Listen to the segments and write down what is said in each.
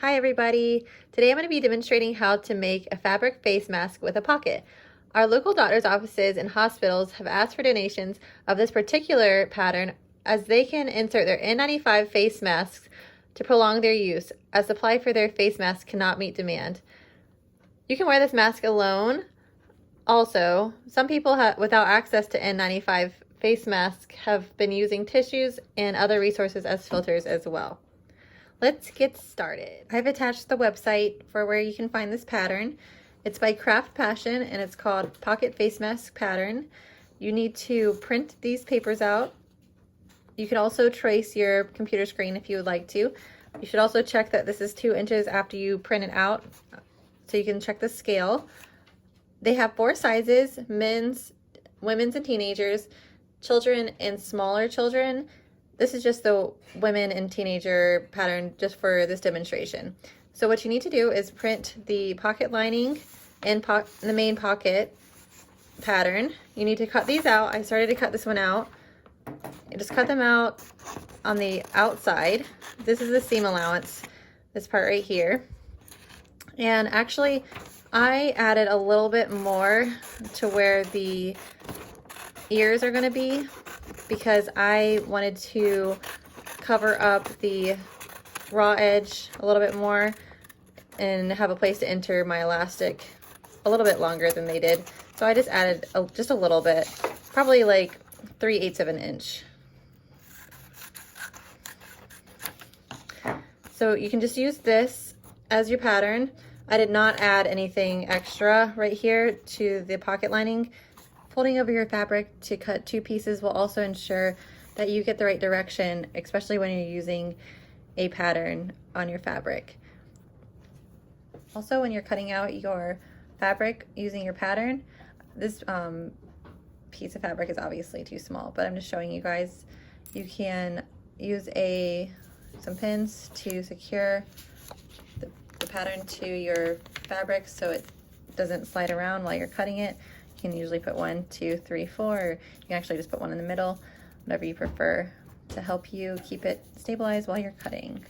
Hi everybody! Today I'm going to be demonstrating how to make a fabric face mask with a pocket. Our local doctor's offices and hospitals have asked for donations of this particular pattern as they can insert their N95 face masks to prolong their use, as supply for their face masks cannot meet demand. You can wear this mask alone. Also, some people without access to N95 face masks have been using tissues and other resources as filters as well. Let's get started. I've attached the website for where you can find this pattern. It's by Craft Passion and it's called Pocket Face Mask Pattern. You need to print these papers out. You can also trace your computer screen if you would like to. You should also check that this is 2 inches after you print it out, so you can check the scale. They have 4 sizes: men's, women's and teenagers, children and smaller children. This is just the women and teenager pattern just for this demonstration. So what you need to do is print the pocket lining and the main pocket pattern. You need to cut these out. I started to cut this one out. You just cut them out on the outside. This is the seam allowance, this part right here. And actually, I added a little bit more to where the ears are going to be, because I wanted to cover up the raw edge a little bit more and have a place to enter my elastic a little bit longer than they did. So I just added just a little bit, probably like 3/8 of an inch. So you can just use this as your pattern. I did not add anything extra right here to the pocket lining. Folding over your fabric to cut 2 pieces will also ensure that you get the right direction, especially when you're using a pattern on your fabric. Also, when you're cutting out your fabric using your pattern, this piece of fabric is obviously too small, but I'm just showing you guys. You can use some pins to secure the pattern to your fabric so it doesn't slide around while you're cutting it. You can usually put 1, 2, 3, 4, or you can actually just put one in the middle, whatever you prefer, to help you keep it stabilized while you're cutting.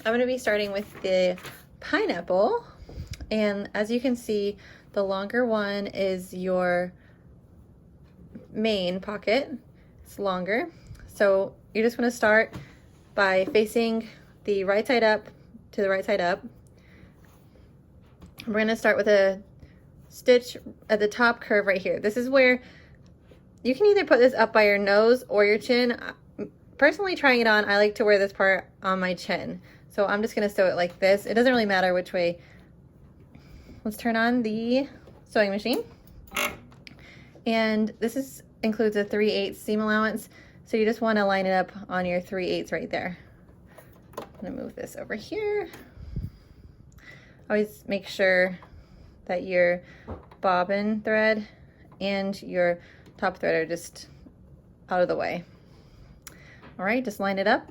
I'm going to be starting with the pineapple, and as you can see, the longer one is your main pocket. It's longer, so you're just going to start by facing the right side up to the right side up. We're going to start with a stitch at the top curve right here. This is where you can either put this up by your nose or your chin. Personally, trying it on, I like to wear this part on my chin, so I'm just going to sew it like this. It doesn't really matter which way. Let's turn on the sewing machine, and this includes a 3/8 seam allowance, so you just want to line it up on your 3/8 right there. I'm going to move this over here. Always make sure that your bobbin thread and your top thread are just out of the way. All right, just line it up.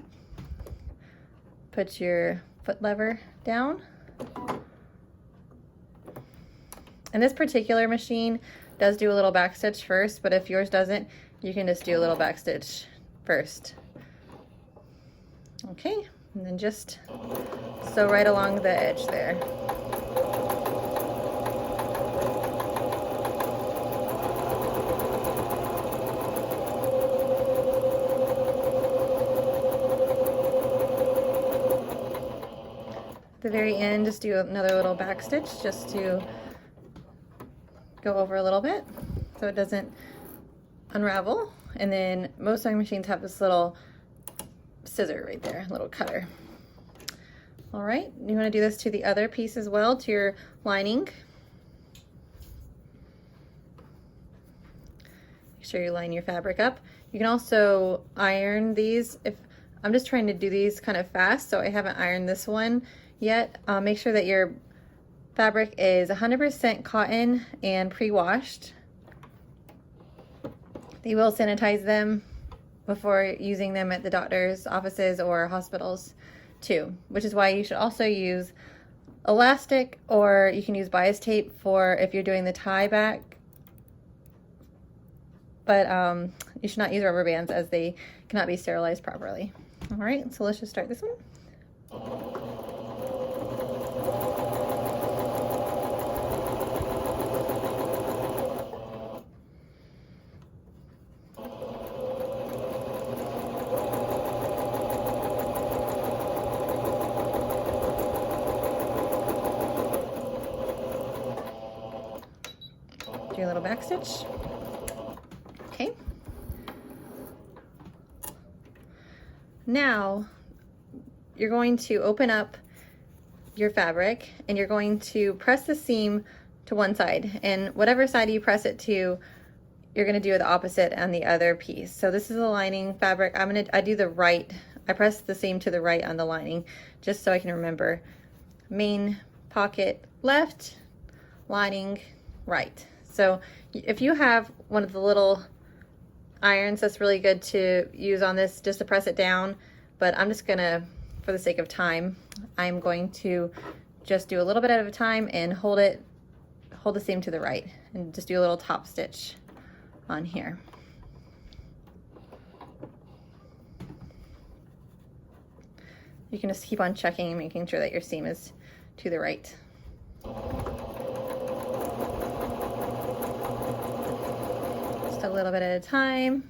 Put your foot lever down. And this particular machine does do a little back stitch first, but if yours doesn't, you can just do a little back stitch first. Okay, and then just sew right along the edge there. At the very end, just do another little back stitch just to go over a little bit so it doesn't unravel. And then most sewing machines have this little scissor right there, little cutter. All right, you want to do this to the other piece as well, to your lining. Make sure you line your fabric up. You can also iron these. I'm just trying to do these kind of fast, so I haven't ironed this one yet. Make sure that your fabric is 100% cotton and pre-washed. They will sanitize them before using them at the doctor's offices or hospitals too, which is why you should also use elastic, or you can use bias tape for if you're doing the tie back. But you should not use rubber bands as they cannot be sterilized properly. All right, so let's just start this one. Do a little back stitch. Okay. Now you're going to open up your fabric and you're going to press the seam to one side, and whatever side you press it to, you're going to do the opposite on the other piece. So this is the lining fabric. I do the right. I press the seam to the right on the lining just so I can remember. Main pocket left, lining right. So if you have one of the little irons, that's really good to use on this just to press it down, but I'm just gonna, for the sake of time, I'm going to just do a little bit at a time and hold the seam to the right and just do a little top stitch on here. You can just keep on checking and making sure that your seam is to the right. Just a little bit at a time.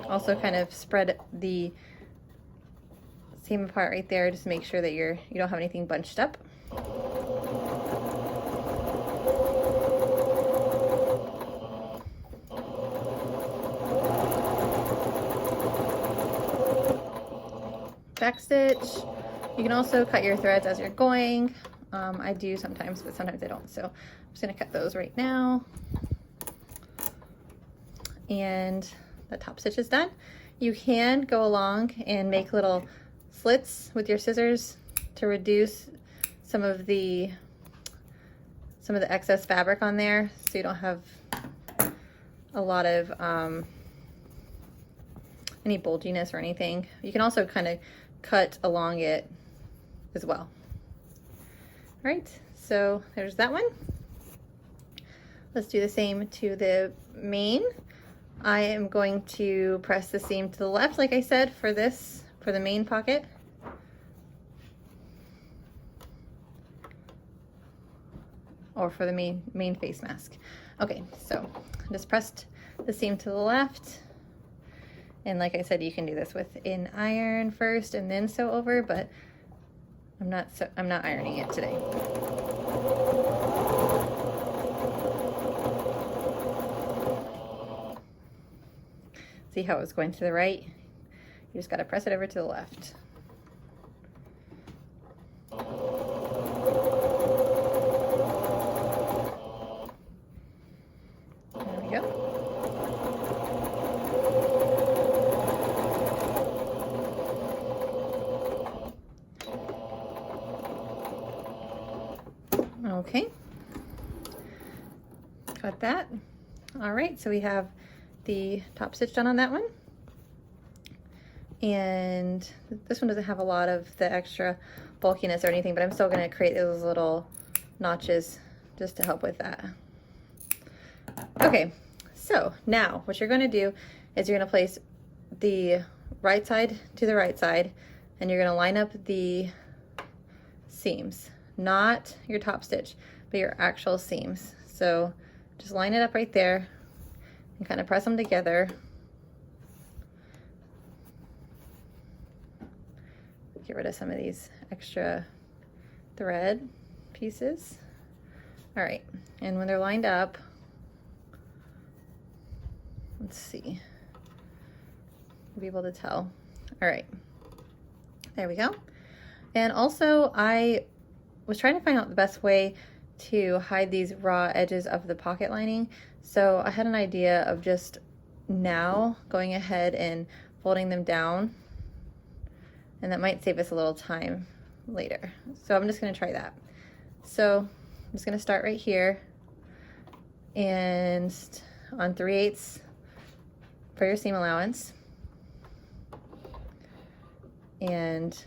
Also kind of spread the seam apart right there, just to make sure that you don't have anything bunched up. Back stitch. You can also cut your threads as you're going. I do sometimes, but sometimes I don't. So I'm just gonna cut those right now. And the top stitch is done. You can go along and make little slits with your scissors to reduce some of the excess fabric on there, so you don't have a lot of any bulginess or anything. You can also kind of cut along it as well. All right, so there's that one. Let's do the same to the main. I am going to press the seam to the left, like I said, for the main pocket. Or for the main face mask. Okay, so just pressed the seam to the left. And like I said, you can do this with an iron first and then sew over, but I'm not ironing it today. See how it was going to the right? You just got to press it over to the left. There we go. Okay, got that. All right, so we have the top stitch done on that one. And this one doesn't have a lot of the extra bulkiness or anything, but I'm still gonna create those little notches just to help with that. Okay, so now what you're gonna do is you're gonna place the right side to the right side, and you're gonna line up the seams, not your top stitch, but your actual seams. So just line it up right there and kind of press them together. Get rid of some of these extra thread pieces. All right, and when they're lined up, let's see, you'll be able to tell. All right, there we go. And also I was trying to find out the best way to hide these raw edges of the pocket lining. So I had an idea of just now going ahead and folding them down, and that might save us a little time later. So I'm just gonna try that. So I'm just gonna start right here and on 3/8 for your seam allowance, and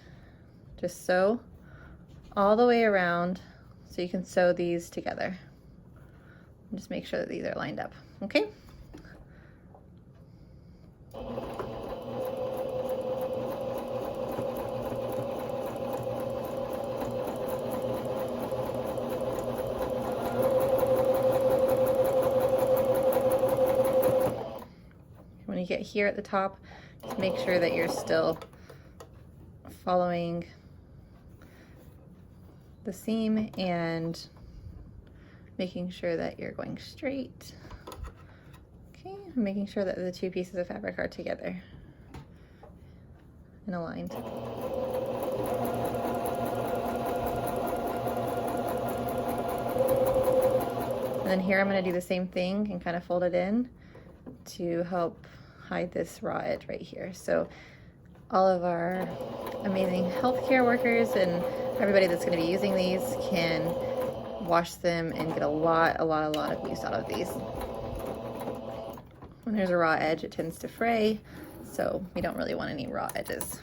just sew all the way around so you can sew these together. And just make sure that these are lined up, okay? When you get here at the top, just make sure that you're still following the seam and making sure that you're going straight. Okay, making sure that the two pieces of fabric are together and aligned. And then here I'm going to do the same thing and kind of fold it in to help hide this raw edge right here. So all of our amazing healthcare workers and everybody that's going to be using these can wash them and get a lot of use out of these. When there's a raw edge, it tends to fray, so we don't really want any raw edges.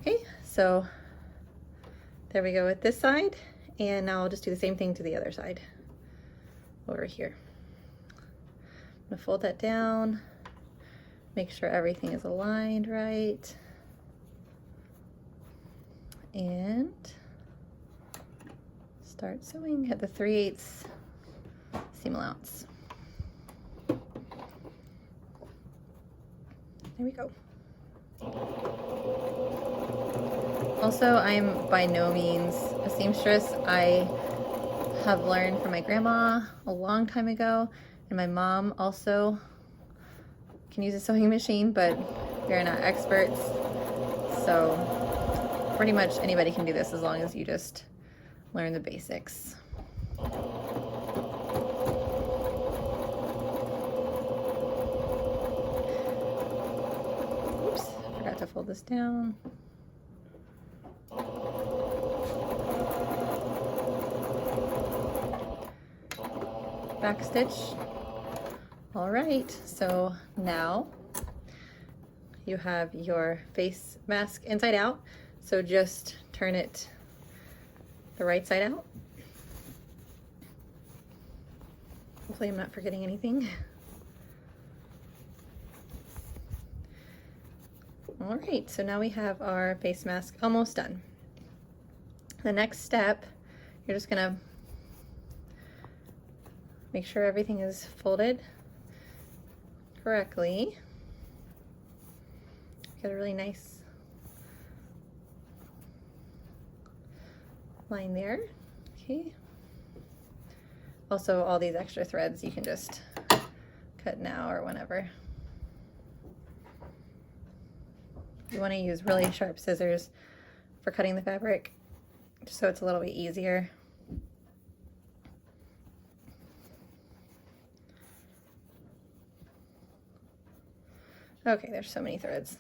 Okay, so there we go with this side, and now I'll just do the same thing to the other side over here. I'm gonna fold that down, make sure everything is aligned right, and start sewing at the 3/8 seam allowance. There we go. Also, I'm by no means a seamstress. I have learned from my grandma a long time ago, and my mom also can use a sewing machine, but we're not experts. So pretty much anybody can do this as long as you just learn the basics. Oops, forgot to fold this down. Back stitch. All right, so now you have your face mask inside out. So just turn it the right side out. Hopefully I'm not forgetting anything. All right, so now we have our face mask almost done. The next step, you're just gonna make sure everything is folded correctly. Get a really nice line there. Okay. Also, all these extra threads you can just cut now or whenever. You want to use really sharp scissors for cutting the fabric, just so it's a little bit easier. Okay, there's so many threads.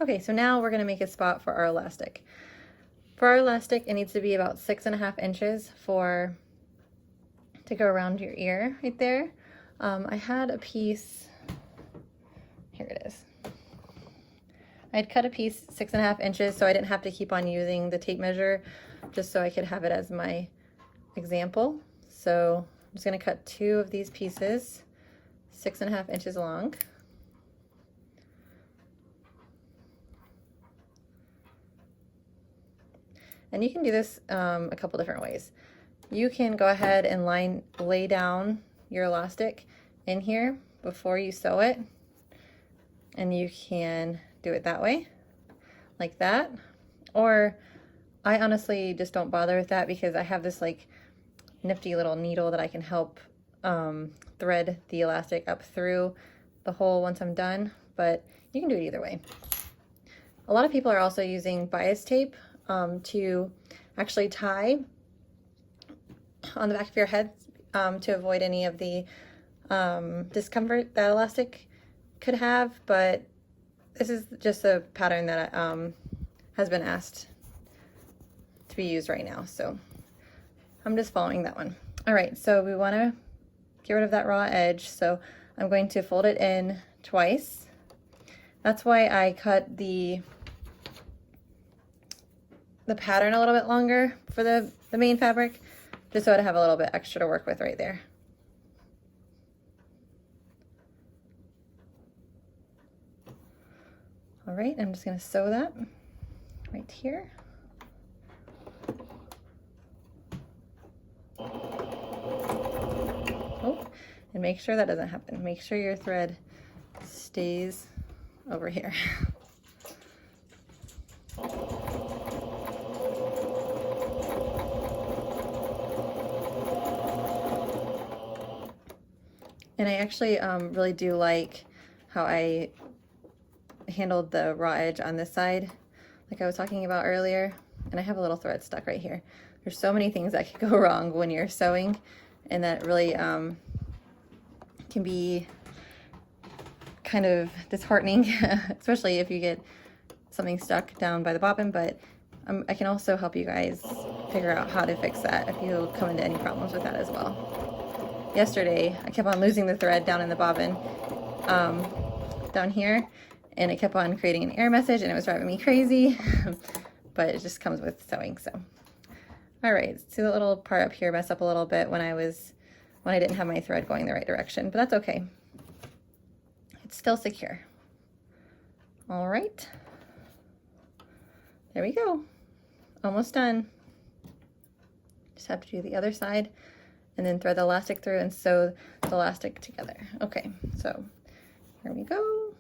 Okay, so now we're gonna make a spot for our elastic. For our elastic, it needs to be about 6.5 inches to go around your ear right there. I had a piece, here it is. I'd cut a piece 6.5 inches so I didn't have to keep on using the tape measure, just so I could have it as my example. So I'm just gonna cut 2 of these pieces, 6.5 inches long. And you can do this a couple different ways. You can go ahead and lay down your elastic in here before you sew it, and you can do it that way, like that. Or I honestly just don't bother with that because I have this like nifty little needle that I can help thread the elastic up through the hole once I'm done, but you can do it either way. A lot of people are also using bias tape to actually tie on the back of your head to avoid any of the discomfort that elastic could have, but this is just a pattern that has been asked to be used right now, so I'm just following that one. All right, so we want to get rid of that raw edge, so I'm going to fold it in twice. That's why I cut the pattern a little bit longer for the main fabric, just so I'd have a little bit extra to work with right there. All right, I'm just going to sew that right here. And make sure that doesn't happen. Make sure your thread stays over here. And I actually really do like how I handled the raw edge on this side, like I was talking about earlier. And I have a little thread stuck right here. There's so many things that could go wrong when you're sewing, and that really can be kind of disheartening, especially if you get something stuck down by the bobbin. But I can also help you guys figure out how to fix that if you come into any problems with that as well. Yesterday, I kept on losing the thread down in the bobbin down here, and it kept on creating an error message, and it was driving me crazy. But it just comes with sewing. So all right, see the little part up here messed up a little bit when I didn't have my thread going the right direction, but that's okay. It's still secure. All right, there we go. Almost done. Just have to do the other side and then thread the elastic through and sew the elastic together. Okay, so here we go.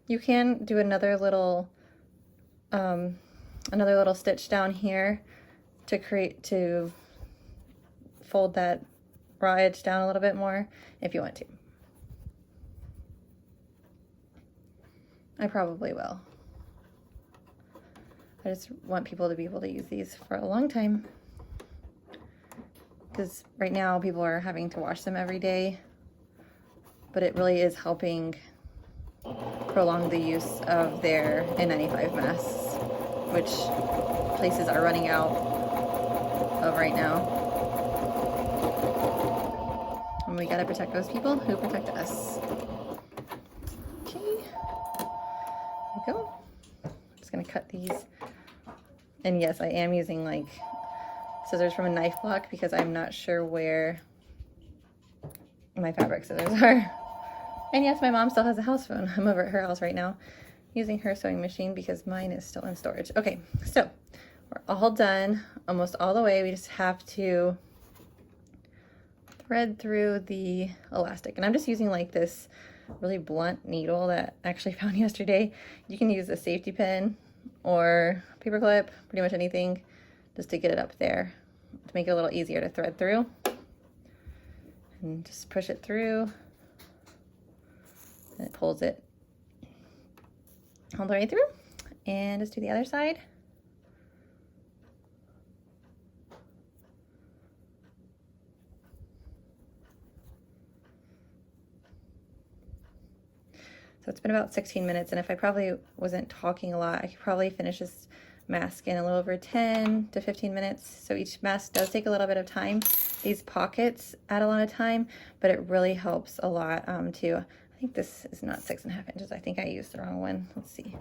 You can do another little stitch down here to fold that raw edge down a little bit more if you want to. I probably will. I just want people to be able to use these for a long time, because right now people are having to wash them every day, but it really is helping prolong the use of their N95 masks, which places are running out of right now. And we gotta protect those people who protect us. Okay, there we go. I'm just gonna cut these. And yes, I am using like scissors from a knife block because I'm not sure where my fabric scissors are. And yes, my mom still has a house phone. I'm over at her house right now using her sewing machine because mine is still in storage. Okay, so we're all done, almost all the way. We just have to thread through the elastic. And I'm just using like this really blunt needle that I actually found yesterday. You can use a safety pin or paper clip, pretty much anything, just to get it up there to make it a little easier to thread through. And just push it through. And it pulls it all the way through. And just do the other side. So it's been about 16 minutes, and if I probably wasn't talking a lot, I could probably finish this mask in a little over 10 to 15 minutes. So each mask does take a little bit of time. These pockets add a lot of time, but it really helps a lot too. I think this is not 6.5 inches. I think I used the wrong one. Let's see.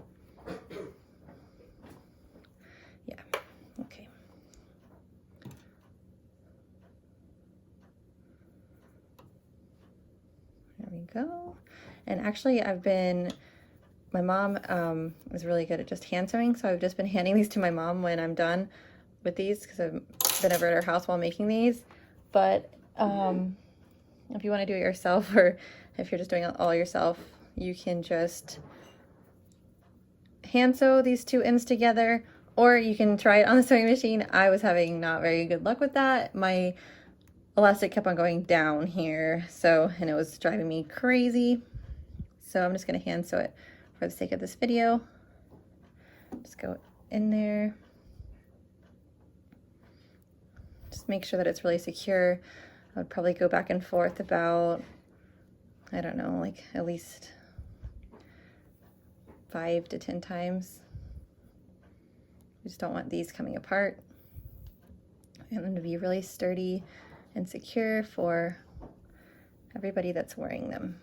Yeah, okay. There we go. And actually my mom is really good at just hand sewing, so I've just been handing these to my mom when I'm done with these because I've been over at her house while making these. But if you want to do it yourself, or if you're just doing it all yourself, you can just hand sew these two ends together, or you can try it on the sewing machine. I was having not very good luck with that. My elastic kept on going down here, and it was driving me crazy. So I'm just going to hand sew it for the sake of this video. Just go in there. Just make sure that it's really secure. I would probably go back and forth about, I don't know, like at least 5 to 10 times. We just don't want these coming apart. I want them to be really sturdy and secure for everybody that's wearing them.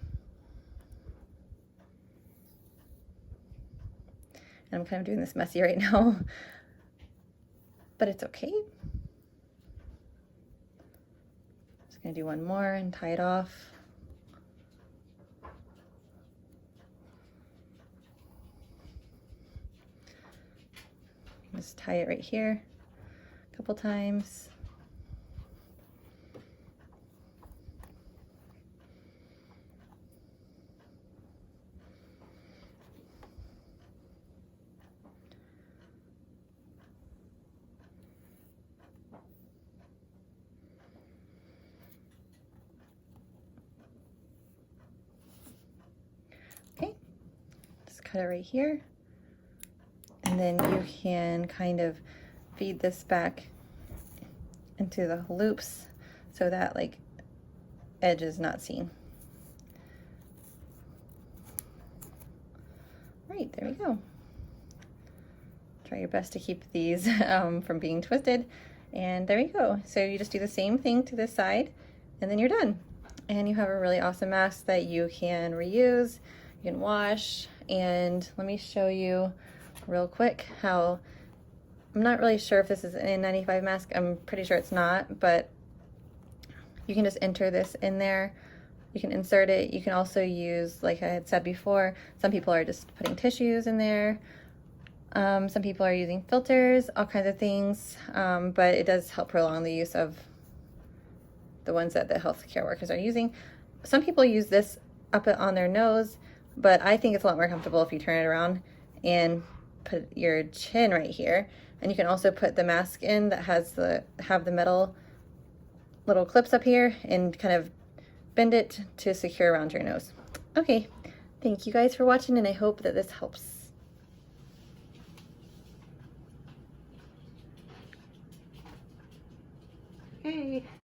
And I'm kind of doing this messy right now, but it's okay. Just gonna do one more and tie it off. Just tie it right here a couple times. cut it right here. And then you can kind of feed this back into the loops so that like edge is not seen. Right, there we go. Try your best to keep these from being twisted. And there we go. So you just do the same thing to this side and then you're done. And you have a really awesome mask that you can reuse, you can wash. And let me show you real quick how, I'm not really sure if this is an N95 mask, I'm pretty sure it's not, but you can just enter this in there. You can insert it. You can also use, like I had said before, some people are just putting tissues in there. Some people are using filters, all kinds of things, but it does help prolong the use of the ones that the healthcare workers are using. Some people use this up on their nose, but I think it's a lot more comfortable if you turn it around and put your chin right here. And you can also put the mask in that has the metal little clips up here and kind of bend it to secure around your nose. Okay, thank you guys for watching, and I hope that this helps. Hey.